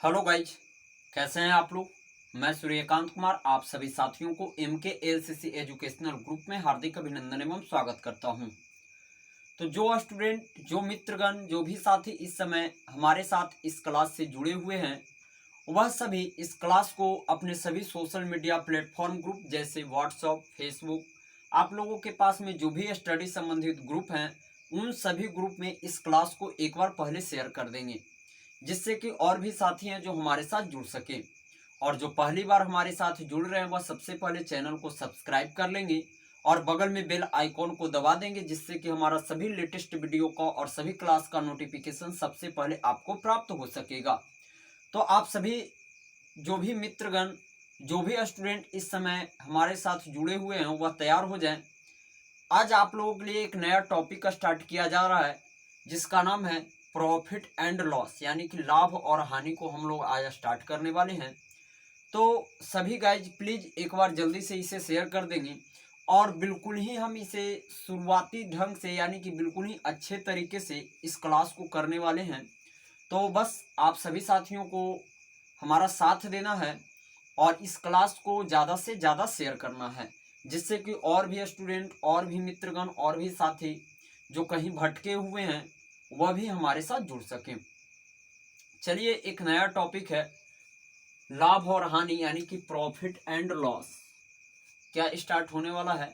Hello guys, कैसे हैं आप लोग। मैं सूर्यकांत कुमार आप सभी साथियों को MKLCC एजुकेशनल ग्रुप में हार्दिक अभिनंदन एवं स्वागत करता हूं। तो जो स्टूडेंट, जो मित्रगण, जो भी साथी इस समय हमारे साथ इस क्लास से जुड़े हुए हैं, वह सभी इस क्लास को अपने सभी सोशल मीडिया प्लेटफॉर्म ग्रुप जैसे व्हाट्सएप, फेसबुक, आप लोगों के पास में जो भी स्टडी संबंधित ग्रुप हैं, उन सभी ग्रुप में इस क्लास को एक बार पहले शेयर कर देंगे, जिससे कि और भी साथी हैं जो हमारे साथ जुड़ सके। और जो पहली बार हमारे साथ जुड़ रहे हैं वह सबसे पहले चैनल को सब्सक्राइब कर लेंगे और बगल में बेल आइकॉन को दबा देंगे, जिससे कि हमारा सभी लेटेस्ट वीडियो का और सभी क्लास का नोटिफिकेशन सबसे पहले आपको प्राप्त हो सकेगा। तो आप सभी जो भी मित्रगण, जो भी स्टूडेंट इस समय हमारे साथ जुड़े हुए हैं वह तैयार हो जाएं। आज आप लोगों के लिए एक नया टॉपिक स्टार्ट किया जा रहा है, जिसका नाम है प्रॉफिट एंड लॉस, यानी कि लाभ और हानि को हम लोग आज स्टार्ट करने वाले हैं। तो सभी गाइज प्लीज एक बार जल्दी से इसे शेयर कर देंगे और बिल्कुल ही हम इसे शुरुआती ढंग से, यानी कि बिल्कुल ही अच्छे तरीके से इस क्लास को करने वाले हैं। तो बस आप सभी साथियों को हमारा साथ देना है और इस क्लास को ज़्यादा से ज़्यादा शेयर करना है, जिससे कि और भी स्टूडेंट, और भी मित्रगण, और भी साथी जो कहीं भटके हुए हैं वह भी हमारे साथ जुड़ सकें। चलिए, एक नया टॉपिक है लाभ और हानि, यानी कि प्रॉफिट एंड लॉस, क्या स्टार्ट होने वाला है।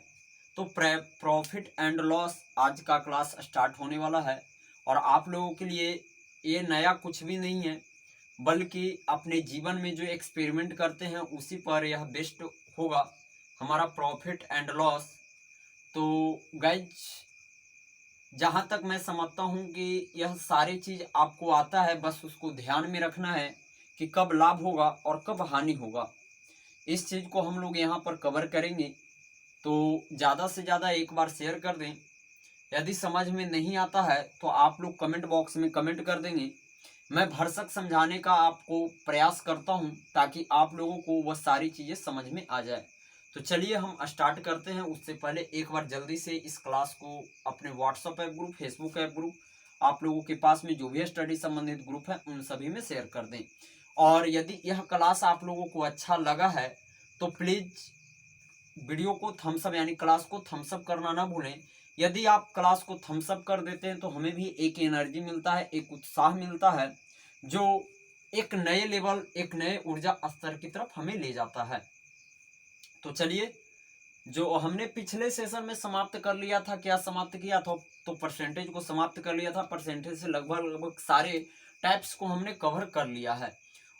तो प्रॉफिट एंड लॉस आज का क्लास स्टार्ट होने वाला है और आप लोगों के लिए ये नया कुछ भी नहीं है, बल्कि अपने जीवन में जो एक्सपेरिमेंट करते हैं उसी पर यह बेस्ट होगा, हमारा प्रॉफिट एंड लॉस। तो गाइज, जहाँ तक मैं समझता हूँ कि यह सारी चीज़ आपको आता है, बस उसको ध्यान में रखना है कि कब लाभ होगा और कब हानि होगा। इस चीज़ को हम लोग यहाँ पर कवर करेंगे। तो ज़्यादा से ज़्यादा एक बार शेयर कर दें। यदि समझ में नहीं आता है तो आप लोग कमेंट बॉक्स में कमेंट कर देंगे। मैं भरसक समझाने का आपको प्रयास करता हूँ ताकि आप लोगों को वह सारी चीज़ें समझ में आ जाए। तो चलिए हम स्टार्ट करते हैं। उससे पहले एक बार जल्दी से इस क्लास को अपने WhatsApp app group, Facebook app group, आप लोगों के पास में जो भी स्टडी संबंधित ग्रुप है उन सभी में शेयर कर दें। और यदि यह क्लास आप लोगों को अच्छा लगा है तो प्लीज़ वीडियो को थम्सअप, यानी क्लास को थम्सअप करना ना भूलें। यदि आप क्लास को थम्सअप कर देते हैं तो हमें भी एक एनर्जी मिलता है, एक उत्साह मिलता है, जो एक नए लेवल, एक नए ऊर्जा स्तर की तरफ हमें ले जाता है। तो चलिए, जो हमने पिछले सेशन में समाप्त कर लिया था, क्या समाप्त किया था, तो परसेंटेज को समाप्त कर लिया था। परसेंटेज से लगभग लगभग सारे टाइप्स को हमने कवर कर लिया है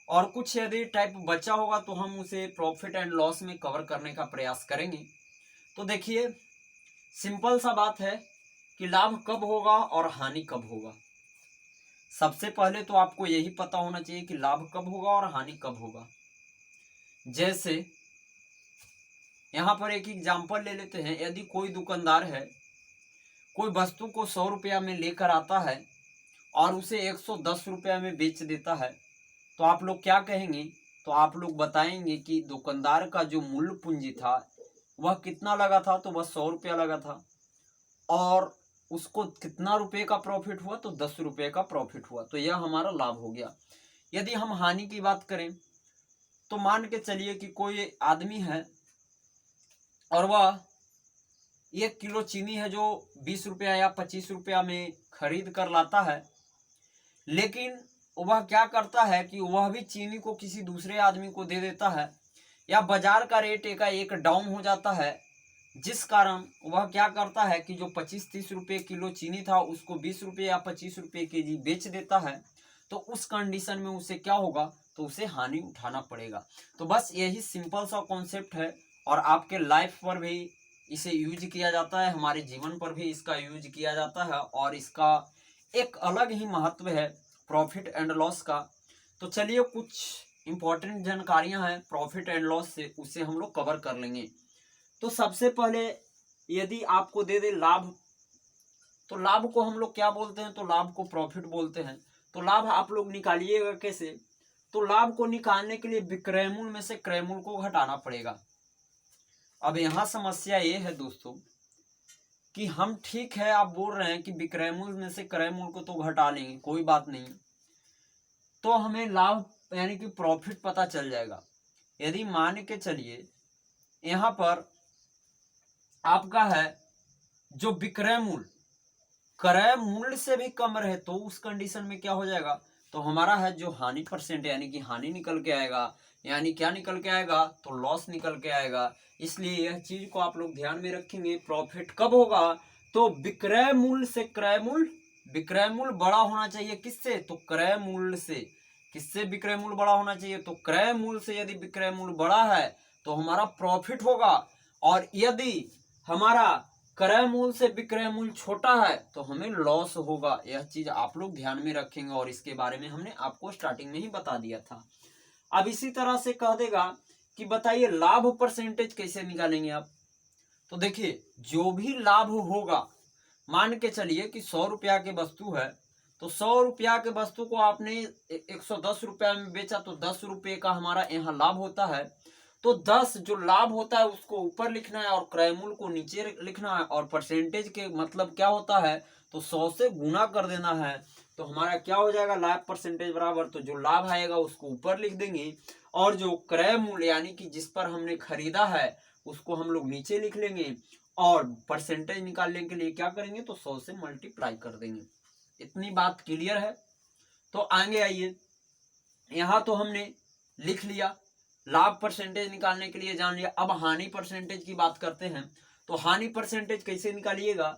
और कुछ यदि टाइप बचा होगा तो हम उसे प्रॉफिट एंड लॉस में कवर करने का प्रयास करेंगे। तो देखिए, सिंपल सा बात है कि लाभ कब होगा और हानि कब होगा। सबसे पहले तो आपको यही पता होना चाहिए कि लाभ कब होगा और हानि कब होगा। जैसे यहाँ पर एक एग्जाम्पल ले लेते हैं। यदि कोई दुकानदार है, कोई वस्तु को 100 रुपया में लेकर आता है और उसे 110 रुपया में बेच देता है, तो आप लोग क्या कहेंगे? तो आप लोग बताएंगे कि दुकानदार का जो मूल्य पूंजी था वह कितना लगा था, तो वह 100 रुपया लगा था और उसको कितना रुपए का प्रॉफिट हुआ, तो 10 रुपये का प्रॉफिट हुआ। तो यह हमारा लाभ हो गया। यदि हम हानि की बात करें तो मान के चलिए कि कोई आदमी है और वह 1 किलो चीनी है जो 20 रुपया या 25 रुपया में खरीद कर लाता है, लेकिन वह क्या करता है कि वह भी चीनी को किसी दूसरे आदमी को दे देता है, या बाजार का रेट एक डाउन हो जाता है, जिस कारण वह क्या करता है कि जो 25-30 रुपये किलो चीनी था उसको 20 रुपये या 25 रुपये केजी बेच देता है। तो उस कंडीशन में उसे क्या होगा? तो उसे हानि उठाना पड़ेगा। तो बस यही सिंपल सा कॉन्सेप्ट है और आपके लाइफ पर भी इसे यूज किया जाता है, हमारे जीवन पर भी इसका यूज किया जाता है और इसका एक अलग ही महत्व है प्रॉफिट एंड लॉस का। तो चलिए, कुछ इंपॉर्टेंट जानकारियां हैं प्रॉफिट एंड लॉस से, उसे हम लोग कवर कर लेंगे। तो सबसे पहले यदि आपको दे दे लाभ, तो लाभ को हम लोग क्या बोलते हैं? तो लाभ को प्रॉफिट बोलते हैं। तो लाभ आप लोग निकालिएगा कैसे? तो लाभ को निकालने के लिए विक्रय मूल्य में से क्रय मूल्य को घटाना पड़ेगा। अब यहाँ समस्या ये है दोस्तों कि हम, ठीक है आप बोल रहे हैं कि विक्रय मूल्य में से क्रय मूल्य को तो घटा लेंगे, कोई बात नहीं, तो हमें लाभ यानी कि प्रॉफिट पता चल जाएगा। यदि मान के चलिए यहाँ पर आपका है जो विक्रय मूल्य क्रय मूल्य से भी कम रहे तो उस कंडीशन में क्या हो जाएगा, तो हमारा है जो हानि परसेंट यानी कि हानि निकल के आएगा, यानी क्या निकल के आएगा, तो लॉस निकल के आएगा। इसलिए यह चीज को आप लोग ध्यान में रखेंगे। प्रॉफिट कब होगा, तो विक्रय मूल्य से क्रय मूल्य, विक्रय मूल्य बड़ा होना चाहिए किससे, तो क्रय मूल्य से। किससे विक्रय मूल्य बड़ा होना चाहिए, तो क्रय मूल्य से। यदि विक्रय मूल्य बड़ा है तो हमारा प्रॉफिट होगा, और यदि हमारा क्रय मूल्य से विक्रय मूल्य छोटा है तो हमें लॉस होगा। यह चीज आप लोग ध्यान में रखेंगे, और इसके बारे में हमने आपको स्टार्टिंग में ही बता दिया था। अब इसी तरह से कह देगा कि बताइए लाभ परसेंटेज कैसे निकालेंगे आप। तो देखिए जो भी लाभ होगा, मान के चलिए कि 100 रुपया की वस्तु है, तो 100 रुपया के वस्तु को आपने 110 रुपया में बेचा तो 10 रुपये का हमारा यहाँ लाभ होता है। तो 10 जो लाभ होता है उसको ऊपर लिखना है और क्रय मूल्य को नीचे लिखना है, और परसेंटेज के मतलब क्या होता है, तो 100 से गुना कर देना है। तो हमारा क्या हो जाएगा, लाभ परसेंटेज बराबर, तो जो लाभ आएगा उसको ऊपर लिख देंगे, और जो क्रय मूल्य यानी कि जिस पर हमने खरीदा है उसको हम लोग नीचे लिख लेंगे, और परसेंटेज निकालने के लिए क्या करेंगे, तो 100 से मल्टीप्लाई कर देंगे। इतनी बात क्लियर है। तो आगे आइए, यहां तो हमने लिख लिया, लाभ परसेंटेज निकालने के लिए जान लिया। अब हानि परसेंटेज की बात करते हैं। तो हानि परसेंटेज कैसे निकालिएगा,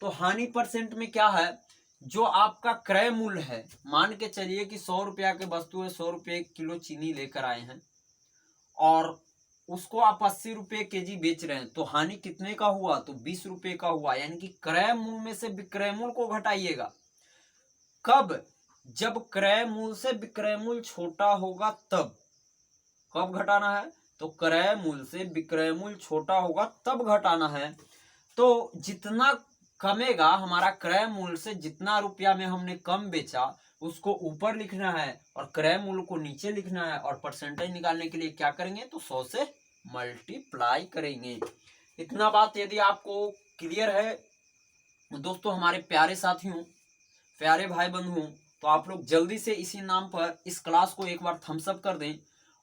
तो हानि परसेंट में क्या है, जो आपका क्रय मूल्य है, मान के चलिए कि 100 रुपया की वस्तु है, 100 रुपये किलो चीनी लेकर आए हैं और उसको आप 80 रुपये केजी बेच रहे हैं, तो हानि कितने का हुआ, तो 20 रुपये का हुआ। यानी कि क्रय मूल्य में से विक्रय मूल्य को घटाइएगा। कब, जब क्रय मूल्य से विक्रय मूल्य छोटा होगा तब। कब घटाना है, तो क्रय मूल्य से विक्रय मूल्य छोटा होगा तब घटाना है। तो जितना कमेगा हमारा क्रय मूल्य से, जितना रुपया में हमने कम बेचा उसको ऊपर लिखना है और क्रय मूल्य को नीचे लिखना है, और परसेंटेज निकालने के लिए क्या करेंगे, तो 100 से मल्टीप्लाई करेंगे। इतना बात यदि आपको क्लियर है दोस्तों, हमारे प्यारे साथियों, प्यारे भाई बंधुओं, तो आप लोग जल्दी से इसी नाम पर इस क्लास को एक बार थम्स अप कर दें,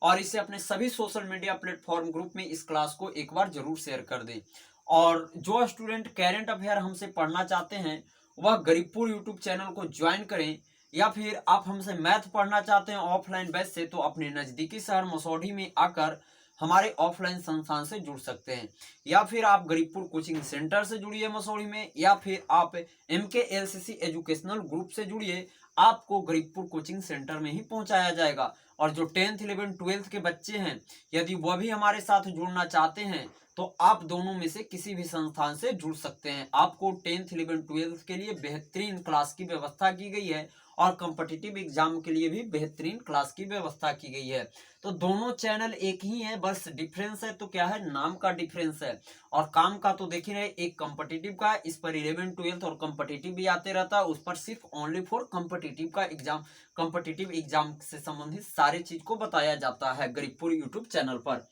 और इसे अपने सभी सोशल मीडिया प्लेटफॉर्म ग्रुप में इस क्लास को एक बार जरूर शेयर कर दें। और जो स्टूडेंट करेंट अफेयर हमसे पढ़ना चाहते हैं वह गरीबपुर यूट्यूब चैनल को ज्वाइन करें, या फिर आप हमसे मैथ पढ़ना चाहते हैं ऑफलाइन बैच से, तो अपने नजदीकी शहर मसौढ़ी में आकर हमारे ऑफलाइन संस्थान से जुड़ सकते हैं, या फिर आप गरीबपुर कोचिंग सेंटर से जुड़िए मसौढ़ी में, या फिर आप MKLCC एजुकेशनल ग्रुप से जुड़िए। आपको गरीबपुर कोचिंग सेंटर में ही पहुंचाया जाएगा। और जो 10th 11th 12th के बच्चे हैं, यदि वह भी हमारे साथ जुड़ना चाहते हैं तो आप दोनों में से किसी भी संस्थान से जुड़ सकते हैं। आपको 10th 11th 12th के लिए बेहतरीन क्लास की व्यवस्था की गई है, और कॉम्पिटिटिव एग्जाम के लिए भी बेहतरीन क्लास की व्यवस्था की गई है। तो दोनों चैनल एक ही है, बस डिफरेंस है तो क्या है, नाम का डिफरेंस है। और काम का तो देख ही रहे, एक कॉम्पिटिटिव का, इस पर 11th 12th और कॉम्पिटिटिव भी आते रहता है, उस पर सिर्फ ओनली फॉर कॉम्पिटिटिव का एग्जाम, कॉम्पिटिटिव एग्जाम से संबंधित सारे चीज को बताया जाता है गरीबपुर यूट्यूब चैनल पर।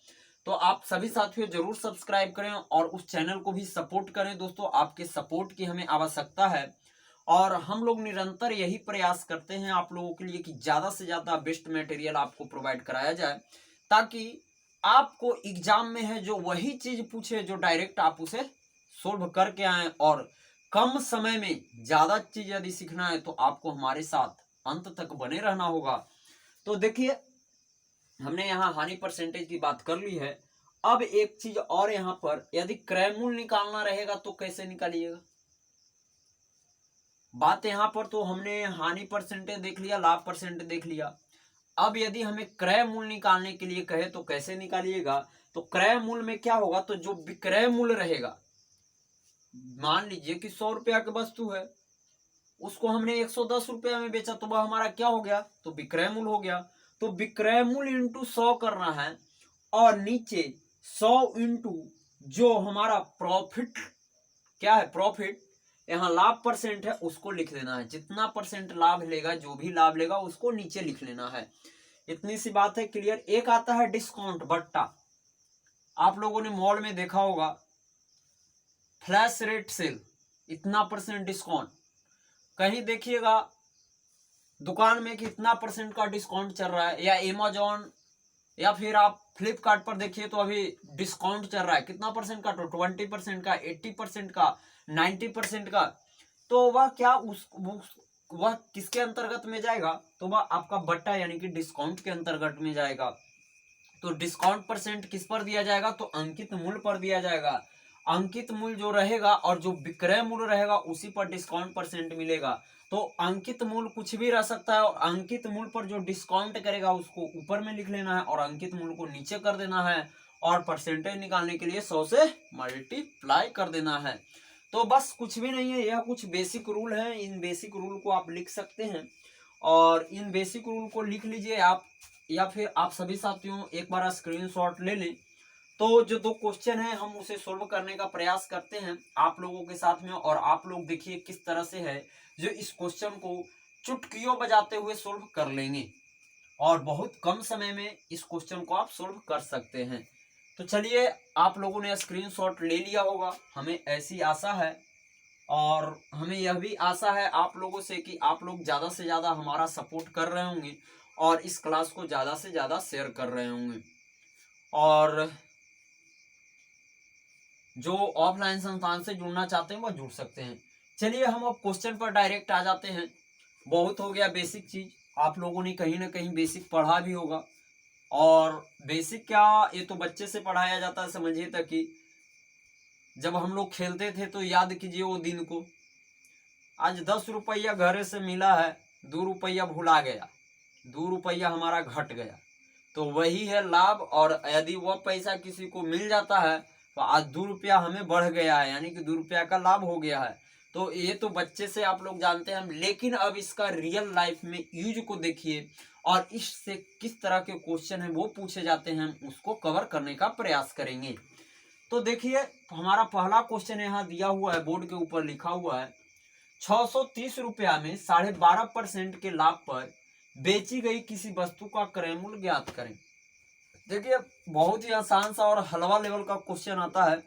तो आप सभी साथियों जरूर सब्सक्राइब करें और उस चैनल को भी सपोर्ट करें। दोस्तों आपके सपोर्ट की हमें आवश्यकता है, और हम लोग निरंतर यही प्रयास करते हैं आप लोगों के लिए कि ज्यादा से ज्यादा बेस्ट मटेरियल आपको प्रोवाइड कराया जाए, ताकि आपको एग्जाम में है जो वही चीज पूछे जो डायरेक्ट आप उसे सोल्व करके आए, और कम समय में ज्यादा चीज यदि सीखना है तो आपको हमारे साथ अंत तक बने रहना होगा। तो देखिए हमने यहाँ हानि परसेंटेज की बात कर ली है। अब एक चीज और, यहाँ पर यदि क्रय मूल्य निकालना रहेगा तो कैसे निकालिएगा। बात यहाँ पर तो हमने हानि परसेंटेज देख लिया, लाभ परसेंटेज देख लिया। अब यदि हमें क्रय मूल्य निकालने के लिए कहे तो कैसे निकालिएगा, तो क्रय मूल्य में क्या होगा, तो जो विक्रय मूल्य रहेगा, मान लीजिए कि 100 रुपया की वस्तु है, उसको हमने 110 रुपया में बेचा, तो वह हमारा क्या हो गया, तो विक्रय मूल्य हो गया। तो विक्रय मूल्य इंटू 100 करना है, और नीचे 100 इंटू जो हमारा प्रॉफिट, क्या है प्रॉफिट, यहाँ लाभ परसेंट है उसको लिख देना है। जितना परसेंट लाभ लेगा, जो भी लाभ लेगा उसको नीचे लिख लेना है। इतनी सी बात है, क्लियर। एक आता है डिस्काउंट बट्टा, आप लोगों ने मॉल में देखा होगा, फ्लैश रेट सेल, इतना परसेंट डिस्काउंट। कहीं देखिएगा दुकान में कितना % का डिस्काउंट चल रहा है, या अमेजोन या फिर आप फ्लिपकार्ट पर देखिए तो अभी डिस्काउंट चल रहा है कितना % का, तो 20% का, 80% का, 90% का। तो वह क्या वह किसके अंतर्गत में जाएगा, तो वह आपका बट्टा यानी कि डिस्काउंट के अंतर्गत में जाएगा। तो डिस्काउंट % किस पर दिया जाएगा, तो अंकित मूल्य पर दिया जाएगा। अंकित मूल्य जो रहेगा और जो विक्रय मूल्य रहेगा उसी पर डिस्काउंट % मिलेगा। तो अंकित मूल्य कुछ भी रह सकता है, और अंकित मूल्य पर जो डिस्काउंट करेगा उसको ऊपर में लिख लेना है और अंकित मूल्य को नीचे कर देना है, और % निकालने के लिए 100 से मल्टीप्लाई कर देना है। तो बस कुछ भी नहीं है, यह कुछ बेसिक रूल है। इन बेसिक रूल को आप लिख सकते हैं, और इन बेसिक रूल को लिख लीजिए आप, या फिर आप सभी साथियों एक बार स्क्रीनशॉट ले लें। तो जो 2 क्वेश्चन है हम उसे सोल्व करने का प्रयास करते हैं आप लोगों के साथ में, और आप लोग देखिए किस तरह से है जो इस क्वेश्चन को चुटकियों बजाते हुए सोल्व कर लेंगे, और बहुत कम समय में इस क्वेश्चन को आप सोल्व कर सकते हैं। तो चलिए, आप लोगों ने स्क्रीनशॉट ले लिया होगा, हमें ऐसी आशा है, और हमें यह भी आशा है आप लोगों से कि आप लोग ज़्यादा से ज़्यादा हमारा सपोर्ट कर रहे होंगे और इस क्लास को ज़्यादा से ज़्यादा शेयर कर रहे होंगे। और जो ऑफलाइन संस्थान से जुड़ना चाहते हैं वह जुड़ सकते हैं। चलिए, हम अब क्वेश्चन पर डायरेक्ट आ जाते हैं। बहुत हो गया बेसिक चीज़, आप लोगों ने कहीं ना कहीं बेसिक पढ़ा भी होगा। और बेसिक क्या, ये तो बच्चे से पढ़ाया जाता है, समझिए तक कि जब हम लोग खेलते थे तो याद कीजिए वो दिन को। आज 10 रुपया घर से मिला है, 2 रुपया भुला गया, 2 रुपया हमारा घट गया, तो वही है लाभ। और यदि वह पैसा किसी को मिल जाता है तो आज 2 रुपया हमें बढ़ गया है, यानी कि 2 रुपया का लाभ हो गया है। तो ये तो बच्चे से आप लोग जानते हैं, लेकिन अब इसका रियल लाइफ में यूज को देखिए, और इससे किस तरह के क्वेश्चन है वो पूछे जाते हैं, उसको कवर करने का प्रयास करेंगे। तो देखिए, हमारा पहला क्वेश्चन यहाँ दिया हुआ है, बोर्ड के ऊपर लिखा हुआ है, 630 रुपया में 12.5% के लाभ पर बेची गई किसी वस्तु का क्रय मूल्य ज्ञात करें। देखिए, बहुत ही आसान सा और हलवा लेवल का क्वेश्चन आता है,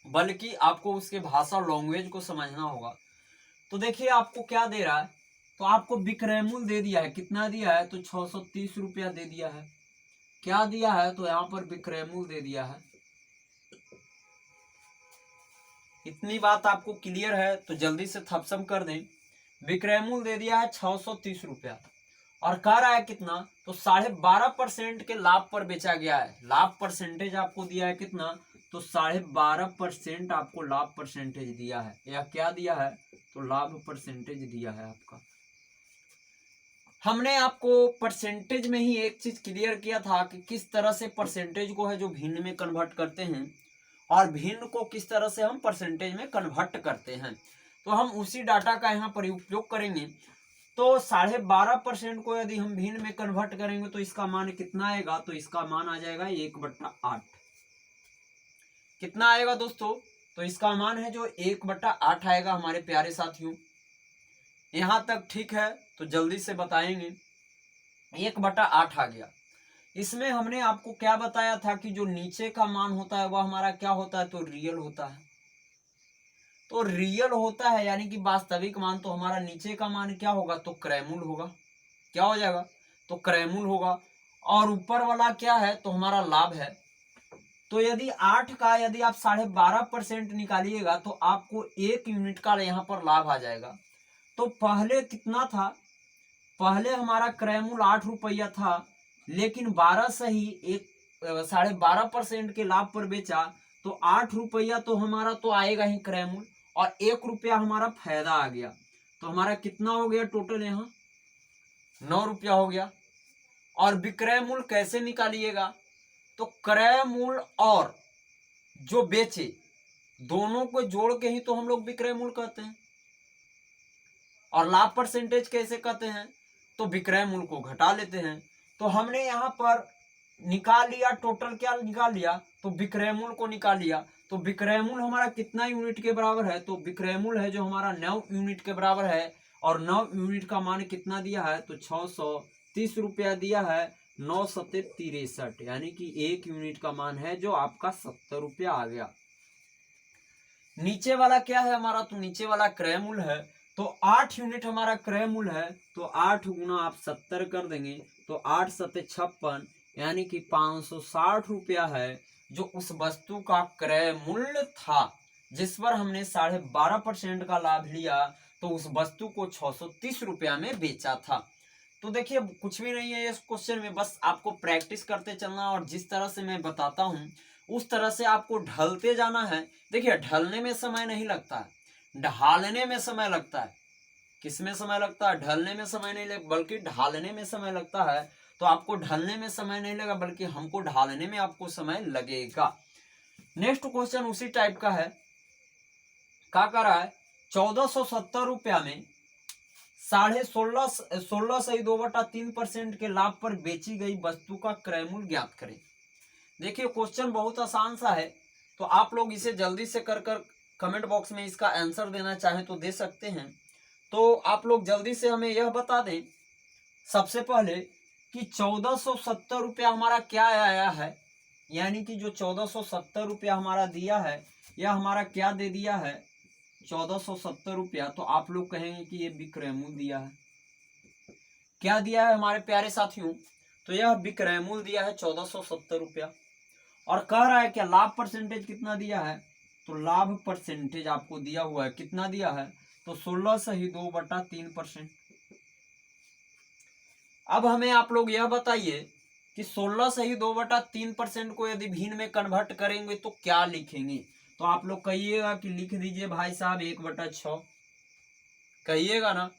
बल्कि आपको उसके भाषा लैंग्वेज को समझना होगा। तो देखिए, आपको क्या दे रहा है, तो आपको विक्रय मूल्य दे दिया है, कितना दिया है, तो 630 रुपया दे दिया है। क्या दिया है, तो यहाँ पर विक्रय मूल्य दे दिया है। इतनी बात आपको क्लियर है तो जल्दी से थप्सम कर दें। विक्रय मूल्य दे दिया है 630 रुपया, और कह रहा है कितना, तो 12.5% के लाभ पर बेचा गया है। लाभ परसेंटेज आपको दिया है कितना, तो 12.5% आपको लाभ परसेंटेज दिया है, या क्या दिया है, तो लाभ परसेंटेज दिया है आपका। हमने आपको परसेंटेज में ही एक चीज क्लियर किया था कि किस तरह से परसेंटेज को है जो भिन्न में कन्वर्ट करते हैं, और भिन्न को किस तरह से हम परसेंटेज में कन्वर्ट करते हैं। तो हम उसी डाटा का यहाँ पर उपयोग करेंगे। तो 12.5% को यदि हम भिन्न में कन्वर्ट करेंगे तो इसका मान कितना आएगा, तो इसका मान आ जाएगा 1/8। कितना आएगा दोस्तों, तो इसका मान है जो 1/8 आएगा हमारे प्यारे साथियों। यहां तक ठीक है, तो जल्दी से बताएंगे। 1/8 आ गया। इसमें हमने आपको क्या बताया था कि जो नीचे का मान होता है वह हमारा क्या होता है, तो रियल होता है। तो रियल होता है यानी कि वास्तविक मान, तो हमारा नीचे का मान क्या होगा, तो क्रय मूल्य होगा। क्या हो जाएगा, तो क्रय मूल्य होगा। और ऊपर वाला क्या है, तो हमारा लाभ है। तो यदि 8 का यदि आप 12.5% निकालिएगा तो आपको 1 यूनिट का यहाँ पर लाभ आ जाएगा। तो पहले कितना था, पहले हमारा क्रय मूल्य 8 रुपया था, लेकिन 12 से ही 12.5% के लाभ पर बेचा, तो 8 रुपया तो हमारा तो आएगा ही क्रय मूल्य, और 1 रुपया हमारा फायदा आ गया। तो हमारा कितना हो गया टोटल, यहाँ 9 रुपया हो गया। और विक्रय मूल्य कैसे निकालिएगा, तो क्रय मूल्य और जो बेचे दोनों को जोड़ के ही तो हम लोग विक्रय मूल्य कहते हैं। और लाभ परसेंटेज कैसे कहते हैं, तो विक्रय मूल्य को घटा लेते हैं। तो हमने यहाँ पर निकाल लिया, टोटल क्या निकाल लिया, तो विक्रय मूल्य को निकाल लिया। तो विक्रय मूल्य हमारा कितना यूनिट के बराबर है, तो विक्रय मूल्य है जो हमारा 9 यूनिट के बराबर है। और 9 यूनिट का मान कितना दिया है, तो 630 रुपया दिया है। 9 सत्ते 63, यानी कि 1 यूनिट का मान है जो आपका 70 रुपया आ गया। नीचे वाला क्या है हमारा, तो नीचे वाला क्रय मूल्य है। तो 8 यूनिट हमारा क्रय मूल्य है, तो 8 गुना आप 70 कर देंगे तो 8 सत्ते 56, यानी कि 560 रुपया है जो उस वस्तु का क्रय मूल्य था, जिस पर हमने 12.5% का लाभ लिया, तो उस वस्तु को 630 रुपया में बेचा था। तो देखिए कुछ भी नहीं है इस क्वेश्चन में, बस आपको प्रैक्टिस करते चलना और जिस तरह से मैं बताता हूँ उस तरह से आपको ढलते जाना है। देखिए ढलने में समय नहीं लगता है, ढालने में समय लगता है। किसमें समय लगता है? ढलने में समय नहीं लगता बल्कि ढालने में समय लगता है। तो आपको ढलने में समय नहीं लगा बल्कि हमको ढालने में आपको समय लगेगा। नेक्स्ट क्वेश्चन उसी टाइप का है। क्या कर रहा है? 1470 रुपया में 16.5 सही 2/3% के लाभ पर बेची गई वस्तु का क्रय मूल्य ज्ञात करें। देखिए क्वेश्चन बहुत आसान सा है, तो आप लोग इसे जल्दी से कर कमेंट बॉक्स में इसका आंसर देना चाहें तो दे सकते हैं। तो आप लोग जल्दी से हमें यह बता दें सबसे पहले कि 1470 रुपया हमारा क्या आया है, यानी कि जो 1470 रुपया हमारा दिया है यह हमारा क्या दे दिया है 1470 रुपया। तो आप लोग कहेंगे कि ये विक्रय मूल्य दिया है। क्या दिया है हमारे प्यारे साथियों? तो यह विक्रय मूल्य दिया है 1470 रुपया। और कह रहा है क्या लाभ परसेंटेज कितना दिया है? तो लाभ परसेंटेज आपको दिया हुआ है, कितना दिया है? तो 16 सही 2/3%। अब हमें आप लोग यह बताइए कि 16 सही 2/3% को यदि भिन्न में कन्वर्ट करेंगे तो क्या लिखेंगे? तो आप लोग कहिएगा कि लिख दीजिए भाई साहब 1/6, कहिएगा ना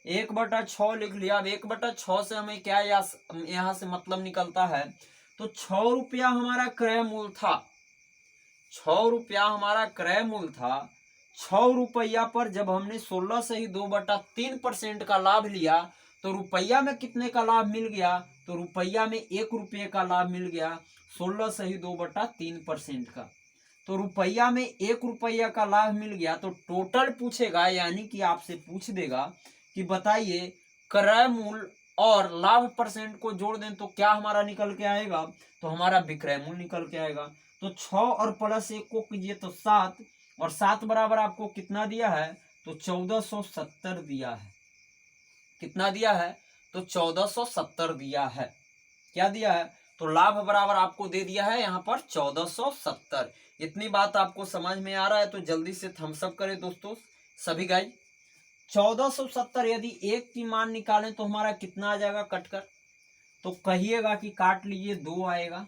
1/6 लिख लिया। अब 1/6 से हमें क्या यहाँ से मतलब निकलता है? तो 6 रुपया हमारा क्रय मूल्य था, 6 रुपया हमारा क्रय मूल्य था। 6 रुपया पर जब हमने 16 से ही 2/3% का लाभ लिया तो रुपया में कितने का लाभ मिल गया? तो रुपया में 1 रुपये का लाभ मिल गया 16 से ही 2/3% का। तो रुपया में 1 रुपया का लाभ मिल गया तो टोटल पूछेगा, यानी कि आपसे पूछ देगा कि बताइए क्रय मूल्य और लाभ परसेंट को जोड़ दें तो क्या हमारा निकल के आएगा? तो हमारा विक्रय मूल्य निकल के आएगा। तो 6 और प्लस 1 को कीजिए तो 7, और 7 बराबर आपको कितना दिया है? तो 1470 दिया है। कितना दिया है? तो 1470 दिया है। क्या दिया है? तो लाभ बराबर आपको दे दिया है यहाँ पर 1470। इतनी बात आपको समझ में आ रहा है तो जल्दी से थम्स अप करें दोस्तों सभी गाइस। 1470 यदि एक की मान निकालें तो हमारा कितना आ जाएगा कटकर? तो कहिएगा कि काट लीजिए 2 आएगा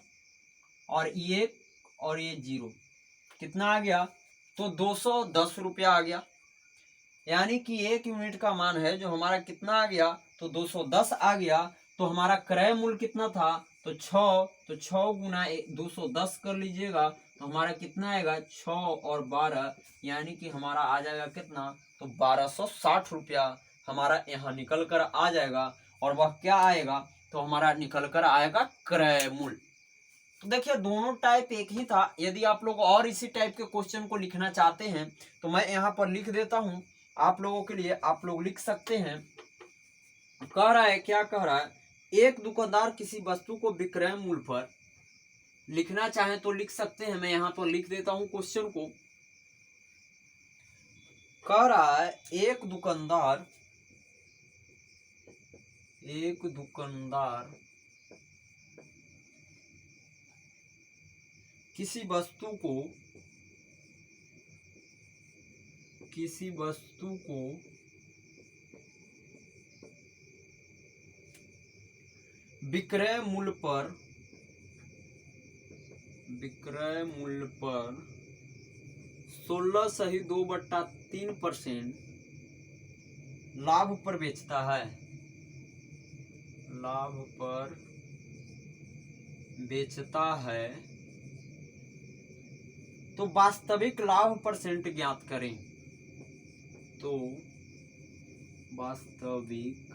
और ये और ये 0, कितना आ गया? तो 210 रुपया आ गया। यानी कि 1 यूनिट का मान है जो हमारा कितना आ गया? तो 210 आ गया। तो हमारा क्रय मूल्य कितना था? तो 6, तो 6 गुना 210 कर लीजिएगा तो हमारा कितना आएगा? 6 और 12, यानी कि हमारा आ जाएगा कितना? तो 1260 रुपया हमारा यहाँ निकल कर आ जाएगा। और वह क्या आएगा? तो हमारा निकल कर आएगा क्रय मूल्य। तो देखिए दोनों टाइप एक ही था। यदि आप लोग और इसी टाइप के क्वेश्चन को लिखना चाहते हैं तो मैं यहाँ पर लिख देता हूँ आप लोगों के लिए, आप लोग लिख सकते हैं। कह रहा है, क्या कह रहा है? एक दुकानदार किसी वस्तु को विक्रय मूल्य पर लिखना चाहे तो लिख सकते हैं। मैं यहाँ पर लिख देता हूँ क्वेश्चन को। कह रहा है एक दुकानदार किसी वस्तु को विक्रय मूल्य पर 16 सही 2/3% लाभ पर बेचता है, तो वास्तविक लाभ परसेंट ज्ञात करें। तो वास्तविक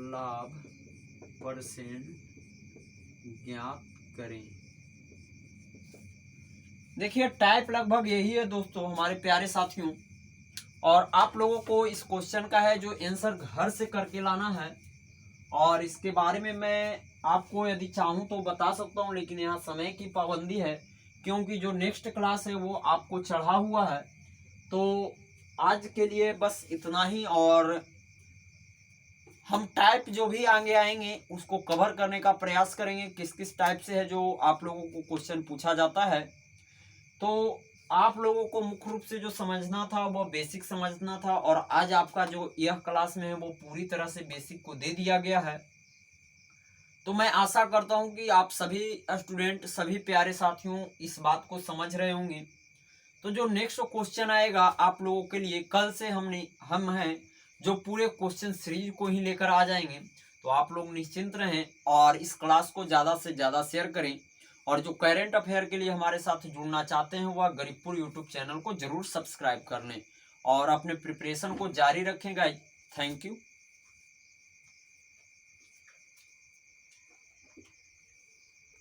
लाभ परसेंट ज्ञात करें। देखिए टाइप लगभग यही है दोस्तों हमारे प्यारे साथियों, और आप लोगों को इस क्वेश्चन का है जो आंसर घर से करके लाना है। और इसके बारे में मैं आपको यदि चाहूँ तो बता सकता हूँ, लेकिन यहाँ समय की पाबंदी है क्योंकि जो नेक्स्ट क्लास है वो आपको चढ़ा हुआ है। तो आज के लिए बस इतना ही, और हम टाइप जो भी आगे आएंगे उसको कवर करने का प्रयास करेंगे, किस किस टाइप से है जो आप लोगों को क्वेश्चन पूछा जाता है। तो आप लोगों को मुख्य रूप से जो समझना था वो बेसिक समझना था, और आज आपका जो यह क्लास में है वो पूरी तरह से बेसिक को दे दिया गया है। तो मैं आशा करता हूं कि आप सभी स्टूडेंट, सभी प्यारे साथियों इस बात को समझ रहे होंगे। तो जो नेक्स्ट क्वेश्चन आएगा आप लोगों के लिए, कल से हम हैं जो पूरे क्वेश्चन सीरीज को ही लेकर आ जाएंगे। तो आप लोग निश्चिंत रहें और इस क्लास को ज़्यादा से ज़्यादा शेयर करें, और जो करंट अफेयर के लिए हमारे साथ जुड़ना चाहते हैं वह गरीबपुर यूट्यूब चैनल को जरूर सब्सक्राइब कर लें और अपने प्रिपरेशन को जारी रखें गाइस। Thank you.